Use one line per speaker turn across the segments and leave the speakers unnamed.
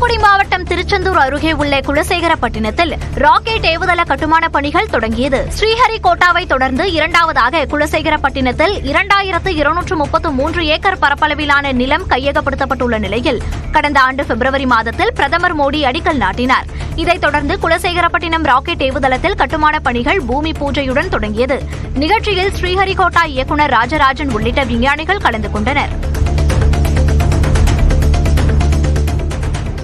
தூத்துக்குடி மாவட்டம் திருச்செந்தூர் அருகே உள்ள குலசேகரப்பட்டினத்தில் ராக்கெட் ஏவுதள கட்டுமான பணிகள் தொடங்கியது. ஸ்ரீஹரிகோட்டாவை தொடர்ந்து இரண்டாவதாக குலசேகரப்பட்டினத்தில் 2233 ஏக்கர் பரப்பளவிலான நிலம் கையகப்படுத்தப்பட்டுள்ள நிலையில் கடந்த ஆண்டு பிப்ரவரி மாதத்தில் பிரதமர் மோடி அடிக்கல் நாட்டினார். இதைத் தொடர்ந்து குலசேகரப்பட்டினம் ராக்கெட் ஏவுதளத்தில் கட்டுமான பணிகள் பூமி பூஜையுடன் தொடங்கியது. நிகழ்ச்சியில் ஸ்ரீஹரிகோட்டா இயக்குநர் ராஜராஜன் உள்ளிட்ட விஞ்ஞானிகள் கலந்து கொண்டனர்.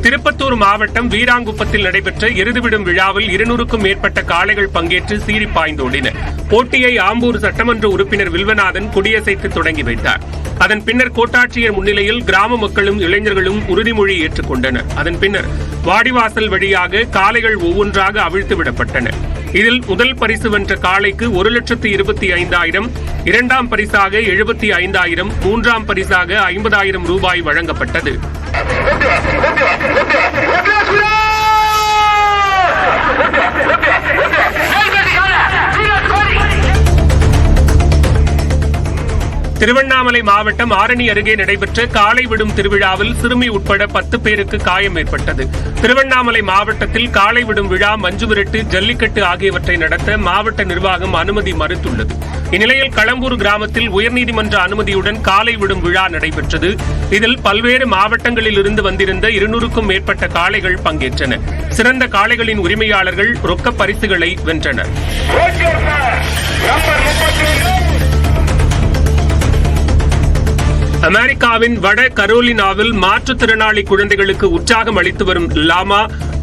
திருப்பத்தூர் மாவட்டம் வீராங்குப்பத்தில் நடைபெற்ற எருதுவிடும் விழாவில் 200க்கும் மேற்பட்ட காளைகள் பங்கேற்று சீறி பாய்ந்தோடின. போட்டியை ஆம்பூர் சட்டமன்ற உறுப்பினர் வில்வநாதன் கொடியசைத்து தொடங்கி வைத்தார். அதன் பின்னர் கோட்டாட்சியர் முன்னிலையில் கிராம மக்களும் இளைஞர்களும் உறுதிமொழி ஏற்றுக்கொண்டனர். அதன் பின்னர் வாடிவாசல் வழியாக காளைகள் ஒவ்வொன்றாக அவிழ்த்து விடப்பட்டன. இதில் முதல் பரிசு வென்ற காளைக்கு 1,25,000, இரண்டாம் பரிசாக 75,000, மூன்றாம் பரிசாக 50,000 ரூபாய் வழங்கப்பட்டது. திருவண்ணாமலை மாவட்டம் ஆரணி அருகே நடைபெற்ற காளை விடும் திருவிழாவில் சிறுமி உட்பட 10 பேருக்கு காயம் ஏற்பட்டது. திருவண்ணாமலை மாவட்டத்தில் காளை விடும் விழா, மஞ்சுவிரட்டு, ஜல்லிக்கட்டு ஆகியவற்றை நடத்த மாவட்ட நிர்வாகம் அனுமதி மறுத்துள்ளது. இந்நிலையில் களம்பூர் கிராமத்தில் உயர்நீதிமன்ற அனுமதியுடன் காளை விடும் விழா நடைபெற்றது. இதில் பல்வேறு மாவட்டங்களில் இருந்து வந்திருந்த 200க்கும் மேற்பட்ட காளைகள் பங்கேற்றன. சிறந்த காளைகளின் உரிமையாளர்கள் ரொக்க பரிசுகளை வென்றனர். அமெரிக்காவின் வட கரோலினாவில் மாற்றுத்திறனாளி குழந்தைகளுக்கு உற்சாகம் அளித்து வரும் லாமா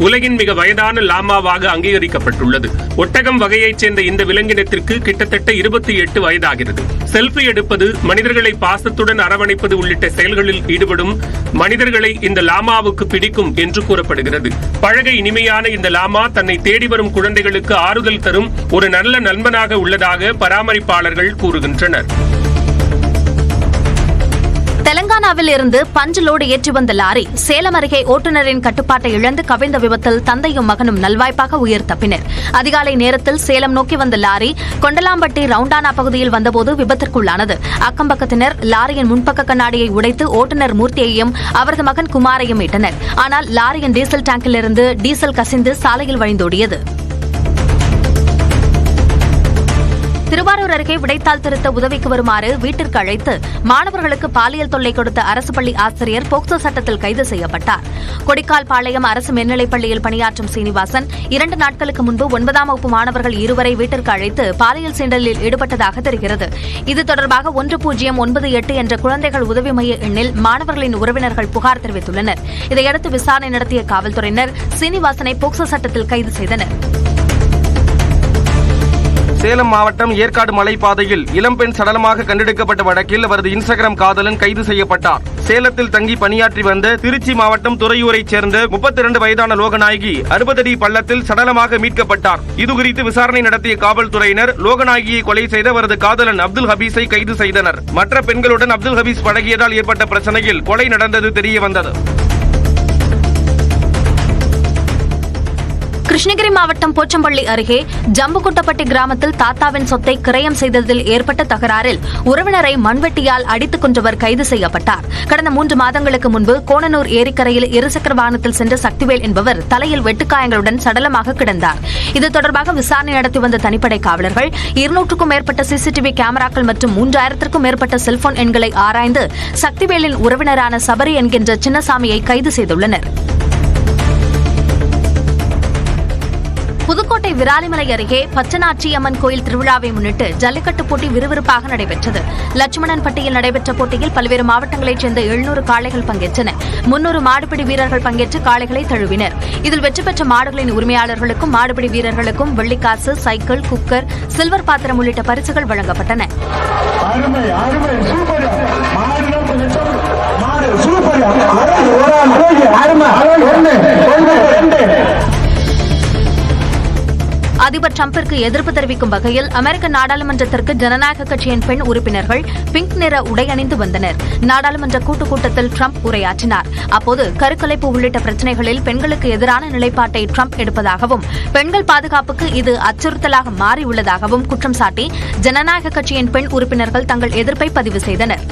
உலகின் மிக வயதான லாமாவாக அங்கீகரிக்கப்பட்டுள்ளது. ஒட்டகம் வகையைச் சேர்ந்த இந்த விலங்கினத்திற்கு கிட்டத்தட்ட 28 வயதாகிறது. செல்ஃபி எடுப்பது, மனிதர்களை பாசத்துடன் அரவணைப்பது உள்ளிட்ட செயல்களில் ஈடுபடும் மனிதர்களை இந்த லாமாவுக்கு பிடிக்கும் என்று கூறப்படுகிறது. பழக இனிமையான இந்த லாமா தன்னை தேடி வரும் குழந்தைகளுக்கு ஆறுதல் தரும் ஒரு நல்ல நண்பனாக உள்ளதாக பராமரிப்பாளர்கள் கூறுகின்றனர்.
தெலங்கானாவில் இருந்து பஞ்சு லோடு ஏற்றி வந்த லாரி சேலம் அருகே ஓட்டுநரின் கட்டுப்பாட்டை இழந்து கவிழ்ந்த விபத்தில் தந்தையும் மகனும் நல்வாய்ப்பாக உயிர் தப்பினர். அதிகாலை நேரத்தில் சேலம் நோக்கி வந்த லாரி கொண்டலாம்பட்டி ரவுண்டானா பகுதியில் வந்தபோது விபத்திற்குள்ளானது. அக்கம்பக்கத்தினர் லாரியின் முன்பக்க கண்ணாடியை உடைத்து ஓட்டுநர் மூர்த்தியையும் அவரது மகன் குமாரையும் மீட்டனர். ஆனால் லாரியின் டீசல் டேங்கிலிருந்து டீசல் கசிந்து சாலையில் வழிந்தோடியது. திருவாரூர் அருகே விடைத்தாள் திருத்த உதவிக்கு வருமாறு வீட்டிற்கு அழைத்து மாணவர்களுக்கு பாலியல் தொல்லை கொடுத்த அரசு பள்ளி ஆசிரியர் போக்சோ சட்டத்தில் கைது செய்யப்பட்டார். கொடிக்கால் பாளையம் அரசு மேல்நிலைப் பள்ளியில் பணியாற்றும் சீனிவாசன் 2 நாட்களுக்கு முன்பு 9ஆம் வகுப்பு மாணவர்கள் 2 வீட்டிற்கு அழைத்து பாலியல் சீண்டலில் ஈடுபட்டதாக தெரிகிறது. இது தொடர்பாக 1098 என்ற குழந்தைகள் உதவி மைய எண்ணில் மாணவர்களின் உறவினர்கள் புகார் தெரிவித்துள்ளனர். இதையடுத்து விசாரணை நடத்திய காவல்துறையினர் சீனிவாசனை போக்சோ சட்டத்தில் கைது செய்தனர்.
சேலம் மாவட்டம் ஏற்காடு மலைப்பாதையில் இளம்பெண் சடலமாக கண்டெடுக்கப்பட்ட வழக்கில் அவரது இன்ஸ்டாகிராம் காதலன் கைது செய்யப்பட்டார். சேலத்தில் தங்கி பணியாற்றி வந்த திருச்சி மாவட்டம் துறையூரைச் சேர்ந்த 32 வயதான லோகநாயகி 60 அடி பள்ளத்தில் சடலமாக மீட்கப்பட்டார். இதுகுறித்து விசாரணை நடத்திய காவல்துறையினர் லோகநாயகியை கொலை செய்த அவரது காதலன் அப்துல் ஹபீஸை கைது செய்தனர். மற்ற பெண்களுடன் அப்துல் ஹபீஸ் பழகியதால் ஏற்பட்ட பிரச்சனையில் கொலை நடந்தது தெரியவந்தது.
கிருஷ்ணகிரி மாவட்டம் போச்சம்பள்ளி அருகே ஜம்புகுட்டப்பட்டி கிராமத்தில் தாத்தாவின் சொத்தை கிரயம் செய்ததில் ஏற்பட்ட தகராறில் உறவினரை மண்வெட்டியால் அடித்துக் கொன்றவர் கைது செய்யப்பட்டார். கடந்த 3 மாதங்களுக்கு முன்பு கோணனூர் ஏரிக்கரையில் இருசக்கர வாகனத்தில் சென்ற சக்திவேல் என்பவர் தலையில் வெட்டுக்காயங்களுடன் சடலமாக கிடந்தார். இது தொடர்பாக விசாரணை நடத்தி வந்த தனிப்படை காவலர்கள் 200க்கும் மேற்பட்ட சிசிடிவி கேமராக்கள் மற்றும் 3000க்கும் மேற்பட்ட செல்போன் எண்களை ஆராய்ந்து சக்திவேலின் உறவினரான சபரி என்கின்ற சின்னசாமியை கைது செய்துள்ளனர். புதுக்கோட்டை விராலிமலை அருகே பச்சனாட்சியம்மன் கோயில் திருவிழாவை முன்னிட்டு ஜல்லிக்கட்டு போட்டி விறுவிறுப்பாக நடைபெற்றது. லட்சுமணன்பட்டியில் நடைபெற்ற போட்டியில் பல்வேறு மாவட்டங்களைச் சேர்ந்த 700 காளைகள் பங்கேற்றன. 300 மாடுபிடி வீரர்கள் பங்கேற்று காளைகளை தழுவினர். இதில் வெற்றி பெற்ற மாடுகளின் உரிமையாளர்களுக்கும் மாடுபிடி வீரர்களுக்கும் வெள்ளிக்காசு, சைக்கிள், குக்கர், சில்வர் பாத்திரம் உள்ளிட்ட பரிசுகள் வழங்கப்பட்டன. அதிபர் டிரம்பிற்கு எதிர்ப்பு தெரிவிக்கும் வகையில் அமெரிக்க நாடாளுமன்றத்திற்கு ஜனநாயக கட்சியின் பெண் உறுப்பினர்கள் பிங்க் நிற உடை அணிந்து வந்தனர். நாடாளுமன்ற கூட்டத்தில் டிரம்ப் உரையாற்றினார். அப்போது கருக்கலைப்பு உள்ளிட்ட பிரச்சினைகளில் பெண்களுக்கு எதிரான நிலைப்பாட்டை டிரம்ப் எடுப்பதாகவும் பெண்கள் பாதுகாப்புக்கு இது அச்சுறுத்தலாக மாறியுள்ளதாகவும் குற்றம் சாட்டி ஜனநாயக கட்சியின் பெண் உறுப்பினர்கள் தங்கள் எதிர்ப்பை பதிவு செய்தனர்.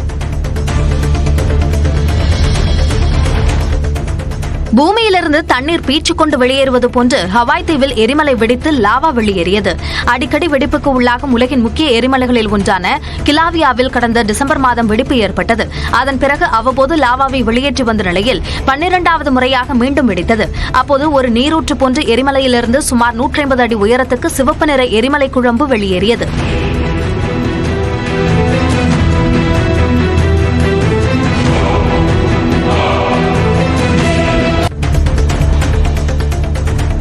பூமியிலிருந்து தண்ணீர் பீச்சிக்கொண்டு வெளியேறுவது போன்று ஹவாய் தீவில் எரிமலை வெடித்து லாவா வெளியேறியது. அடிக்கடி வெடிப்புக்கு உள்ளாகும் உலகின் முக்கிய எரிமலைகளில் ஒன்றான கிலாவியாவில் கடந்த டிசம்பர் மாதம் வெடிப்பு ஏற்பட்டது. அதன் பிறகு அவ்வப்போது லாவாவை வெளியேற்றி வந்த நிலையில் 12வது முறையாக மீண்டும் வெடித்தது. அப்போது ஒரு நீரூற்று போன்று எரிமலையிலிருந்து சுமார் 150 அடி உயரத்துக்கு சிவப்பு நிற எரிமலை குழம்பு வெளியேறியது.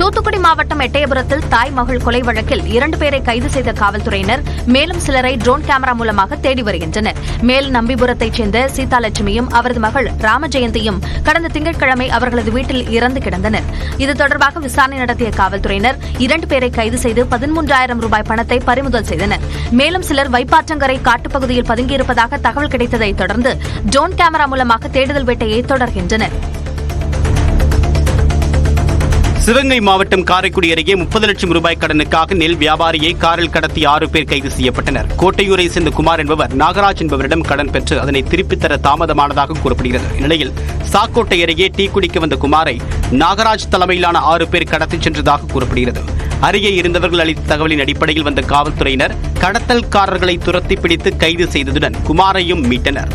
தூத்துக்குடி மாவட்டம் எட்டயபுரத்தில் தாய் மகள் கொலை வழக்கில் 2 பேரை கைது செய்த காவல்துறையினர் மேலும் சிலரை ட்ரோன் கேமரா மூலமாக தேடி வருகின்றனர். மேல் நம்பிபுரத்தைச் சேர்ந்த சீதாலட்சுமியும் அவரது மகள் ராமஜெயந்தியும் கடந்த திங்கட்கிழமை அவர்களது வீட்டில் இறந்து கிடந்தனர். இது தொடர்பாக விசாரணை நடத்திய காவல்துறையினர் 2 பேரை கைது செய்து 13,000 ரூபாய் பணத்தை பறிமுதல் செய்தனர். மேலும் சிலர் வைப்பாற்றங்கரை காட்டுப்பகுதியில் பதுங்கியிருப்பதாக தகவல் கிடைத்ததைத் தொடர்ந்து ட்ரோன் கேமரா மூலமாக தேடுதல் வேட்டையை தொடர்கின்றனர்.
சிவகங்கை மாவட்டம் காரைக்குடி அருகே 30 லட்சம் ரூபாய் கடனுக்காக நெல் வியாபாரியை காரில் கடத்தி 6 பேர் கைது செய்யப்பட்டனர். கோட்டையூரை சேர்ந்த குமார் என்பவர் நாகராஜ் என்பவரிடம் கடன் பெற்று அதனை திருப்பித் தர தாமதமானதாக கூறப்படுகிறது. இந்நிலையில் சாக்கோட்டை அருகே டீ குடிக்க வந்த குமாரை நாகராஜ் தலைமையிலான 6 பேர் கடத்திச் சென்றதாக கூறப்படுகிறது. அருகே இருந்தவர்கள் அளித்த தகவலின் அடிப்படையில் வந்த காவல்துறையினர் கடத்தல்காரர்களை துரத்தி பிடித்து கைது செய்ததுடன் குமாரையும் மீட்டனர்.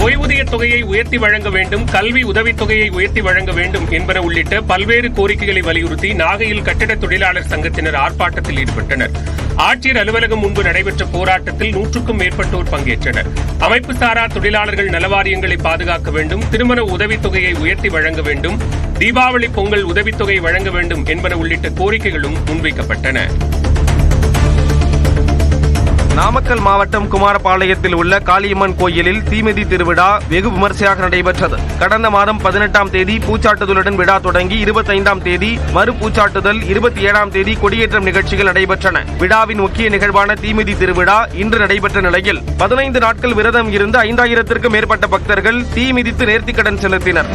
ஓய்வூதிய தொகையை உயர்த்தி வழங்க வேண்டும், கல்வி உதவித்தொகையை உயர்த்தி வழங்க வேண்டும் என்பன உள்ளிட்ட பல்வேறு கோரிக்கைகளை வலியுறுத்தி நாகையில் கட்டிட தொழிலாளர் சங்கத்தினர் ஆர்ப்பாட்டத்தில் ஈடுபட்டனர். ஆட்சியர் அலுவலகம் முன்பு நடைபெற்ற போராட்டத்தில் 100க்கும் மேற்பட்டோர் பங்கேற்றனர். அமைப்பு சாரா தொழிலாளர்கள் நலவாரியங்களை பாதுகாக்க வேண்டும், திருமண உதவித்தொகையை உயர்த்தி வழங்க வேண்டும், தீபாவளி பொங்கல் உதவித்தொகை வழங்க வேண்டும் என்பன உள்ளிட்ட கோரிக்கைகளும் முன்வைக்கப்பட்டன.
நாமக்கல் மாவட்டம் குமாரபாளையத்தில் உள்ள காளியம்மன் கோயிலில் தீமிதி திருவிழா வெகு விமர்சையாக நடைபெற்றது. கடந்த மாதம் 18ஆம் தேதி பூச்சாட்டுதலுடன் விழா தொடங்கி 25ஆம் தேதி மறு பூச்சாட்டுதல், 27ஆம் தேதி கொடியேற்றம் நிகழ்ச்சிகள் நடைபெற்றன. விழாவின் முக்கிய நிகழ்வான தீமிதி திருவிழா இன்று நடைபெற்ற நிலையில் 15 நாட்கள் விரதம் இருந்து 5000த்திற்கும் மேற்பட்ட பக்தர்கள் தீ மிதித்து நேர்த்திக்கடன் செலுத்தினர்.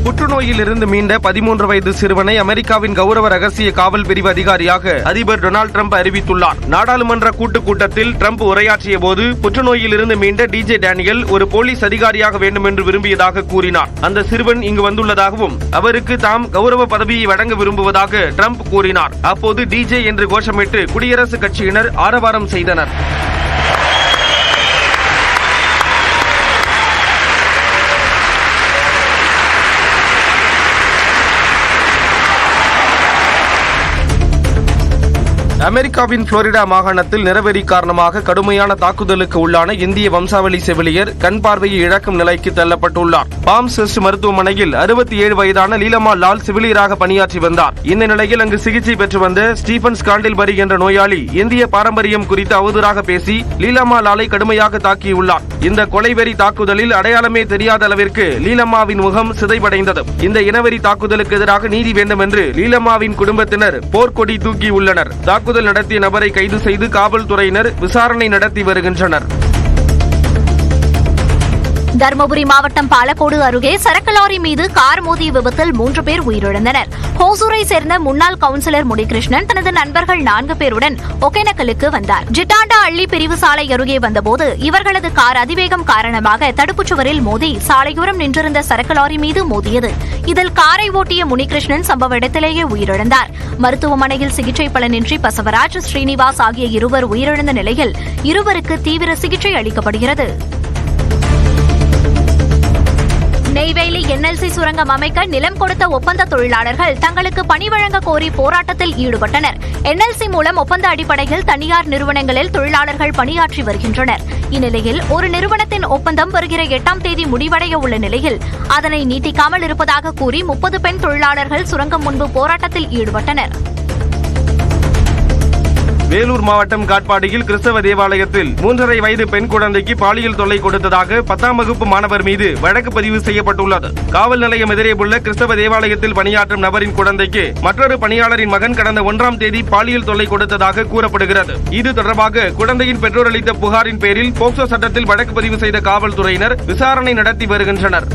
புற்றுநோயில் இருந்து மீண்ட 13 வயது சிறுவனை அமெரிக்காவின் கௌரவ ரகசிய காவல் பிரிவு அதிகாரியாக அதிபர் டொனால்டு டிரம்ப் அறிவித்துள்ளார். நாடாளுமன்ற கூட்டத்தில் டிரம்ப் உரையாற்றிய போது புற்றுநோயில் இருந்து மீண்ட டிஜே டேனியல் ஒரு போலீஸ் அதிகாரியாக வேண்டும் என்று விரும்பியதாக கூறினார். அந்த சிறுவன் இங்கு வந்துள்ளதாகவும் அவருக்கு தாம் கௌரவ பதவியை வழங்க விரும்புவதாக டிரம்ப் கூறினார். அப்போது டிஜே என்று கோஷமிட்டு குடியரசுக் கட்சியினர் ஆரவாரம் செய்தனர். அமெரிக்காவின் புளோரிடா மாகாணத்தில் நிறவெறி காரணமாக கடுமையான தாக்குதலுக்கு உள்ளான இந்திய வம்சாவளி செவிலியர் கண் பார்வையை இழக்கும் நிலைக்கு தள்ளப்பட்டுள்ளார். பாம் செஸ்ட் மருத்துவமனையில் 67 வயதான லீலமா லால் செவிலியராக பணியாற்றி வந்தார். இந்த நிலையில் அங்கு சிகிச்சை பெற்று வந்த ஸ்டீபன் ஸ்காண்டில்பரி என்ற நோயாளி இந்திய பாரம்பரியம் குறித்து அவதூறாக பேசி லீலமா லாலை கடுமையாக தாக்கியுள்ளார். இந்த கொலைவெறி தாக்குதலில் அடையாளமே தெரியாத அளவிற்கு லீலம்மாவின் முகம் சிதைவடைந்தது. இந்த இனவெறி தாக்குதலுக்கு எதிராக நீதி வேண்டும் என்று லீலம்மாவின் குடும்பத்தினர் போர்க்கொடி தூக்கியுள்ளனர். தாக்குதல் நடத்திய நபரை கைது செய்து காவல்துறையினர் விசாரணை நடத்தி வருகின்றனர்.
தருமபுரி மாவட்டம் பாலக்கோடு அருகே சரக்கு லாரி மீது கார் மோதிய விபத்தில் 3 பேர் உயிரிழந்தனர். ஹோசூரை சேர்ந்த முன்னாள் கவுன்சிலர் முடிகிருஷ்ணன் தனது நண்பர்கள் 4 பேருடன் ஒகேனக்கலுக்கு வந்தார். ஜிட்டாண்டா அள்ளி பிரிவு சாலை அருகே வந்தபோது இவர்களது கார் அதிவேகம் காரணமாக தடுப்புச் சுவரில் மோதி சாலையோரம் நின்றிருந்த சரக்கு லாரி மீது மோதியது. இதில் காரை ஓட்டிய முனிகிருஷ்ணன் சம்பவ இடத்திலேயே உயிரிழந்தார். மருத்துவமனையில் சிகிச்சை பலனின்றி பசவராஜ், ஸ்ரீனிவாஸ் ஆகிய இருவர் உயிரிழந்த நிலையில் இருவருக்கு தீவிர சிகிச்சை அளிக்கப்படுகிறது. நெய்வேலி என்எல்சி சுரங்கம் அமைக்க நிலம் கொடுத்த ஒப்பந்த தொழிலாளர்கள் தங்களுக்கு பணி வழங்க கோரி போராட்டத்தில் ஈடுபட்டனர். என்எல்சி மூலம் ஒப்பந்த அடிப்படையில் தனியார் நிறுவனங்களில் தொழிலாளர்கள் பணியாற்றி வருகின்றனர். இந்நிலையில் ஒரு நிறுவனத்தின் ஒப்பந்தம் வருகிற 8ஆம் தேதி முடிவடைய உள்ள நிலையில் அதனை நீட்டிக்காமல் இருப்பதாக கூறி 30 பெண் தொழிலாளர்கள் சுரங்கம் முன்பு போராட்டத்தில் ஈடுபட்டனர்.
வேலூர் மாவட்டம் காட்பாடியில் கிறிஸ்தவ தேவாலயத்தில் 3.5 வயது பெண் குழந்தைக்கு பாலியல் தொல்லை கொடுத்ததாக 10ஆம் வகுப்பு மாணவர் மீது வழக்கு பதிவு செய்யப்பட்டுள்ளது. காவல் நிலையம் எதிரே உள்ள கிறிஸ்தவ தேவாலயத்தில் பணியாற்றும் நபரின் குழந்தைக்கு மற்றொரு பணியாளரின் மகன் கடந்த 1ஆம் தேதி பாலியல் தொல்லை கொடுத்ததாக கூறப்படுகிறது. இது தொடர்பாக குழந்தையின் பெற்றோர் அளித்த புகாரின் பேரில் போக்சோ சட்டத்தில் வழக்கு பதிவு செய்த காவல்துறையினர் விசாரணை நடத்தி வருகின்றனர்.